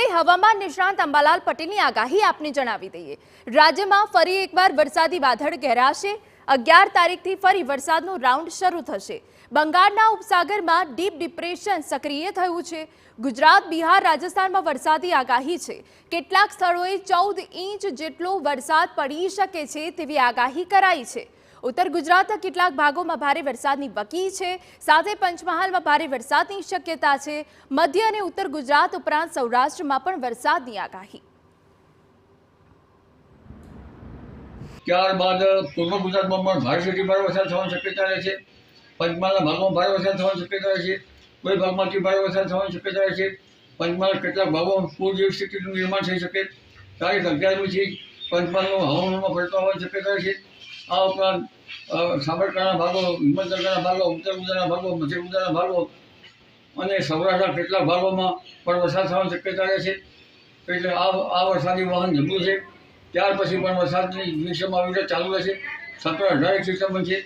હવે હવામાન નિષ્ણાંત અંબાલાલ પટેલની આગાહી આપને જણાવી દઈએ। રાજ્યમાં ફરી એકવાર વરસાદી વાદળ ઘેરાશે। 11 તારીખથી ફરી વરસાદનો રાઉન્ડ શરૂ થશે। બંગાળના ઉપસાગરમાં ડીપ ડિપ્રેશન સક્રિય થયું છે। ગુજરાત, બિહાર, રાજસ્થાનમાં વરસાદી આગાહી છે। કેટલાક સ્થળોએ 14 ઇંચ જેટલો વરસાદ પડી શકે છે તેવી આગાહી કરાઈ છે। उत्तर गुजरातना કેટલાક ભાગોમાં ભારે વરસાદની વકી છે। સાથે પંચમહાલમાં ભારે વરસાદની શક્યતા છે। મધ્ય અને ઉત્તર ગુજરાત ઉપરાંત સૌરાષ્ટ્રમાં પણ વરસાદની આગાહી। ત્યારબાદ પૂર્વ ગુજરાતમાં પણ ભારેથી ભારે વરસાદ થવાની શક્યતા રહે છે। પંચમહાલના ભાગોમાં ભારે વરસાદ થવાની શક્યતા રહે છે। કોઈ ભાગમાંથી ભારે વરસાદ થવાની શક્યતા રહે છે। પંચમહાલ કેટલાક ભાગોમાં પૂર જેવી સ્થિતિનું નિર્માણ થઈ શકે। તારીખ 11મીથી પંચમહાલનું હવામાનમાં પલટો હોવાની શક્યતા રહે છે। આ ઉપરાંત સાબરકાંઠાના ભાગો, હિંમતનગરના ભાગો, ઉત્તર ગુજરાતના ભાગો, મધ્ય ગુજરાતના ભાગો અને સૌરાષ્ટ્રના કેટલાક ભાગોમાં પણ વરસાદ થવાની શક્યતા રહે છે। એટલે આ વરસાદી વાહન જમ્યું છે। ત્યાર પછી પણ વરસાદની સિસ્ટમ આવી રીતે ચાલુ રહેશે। 17-18 સિસ્ટમ છે।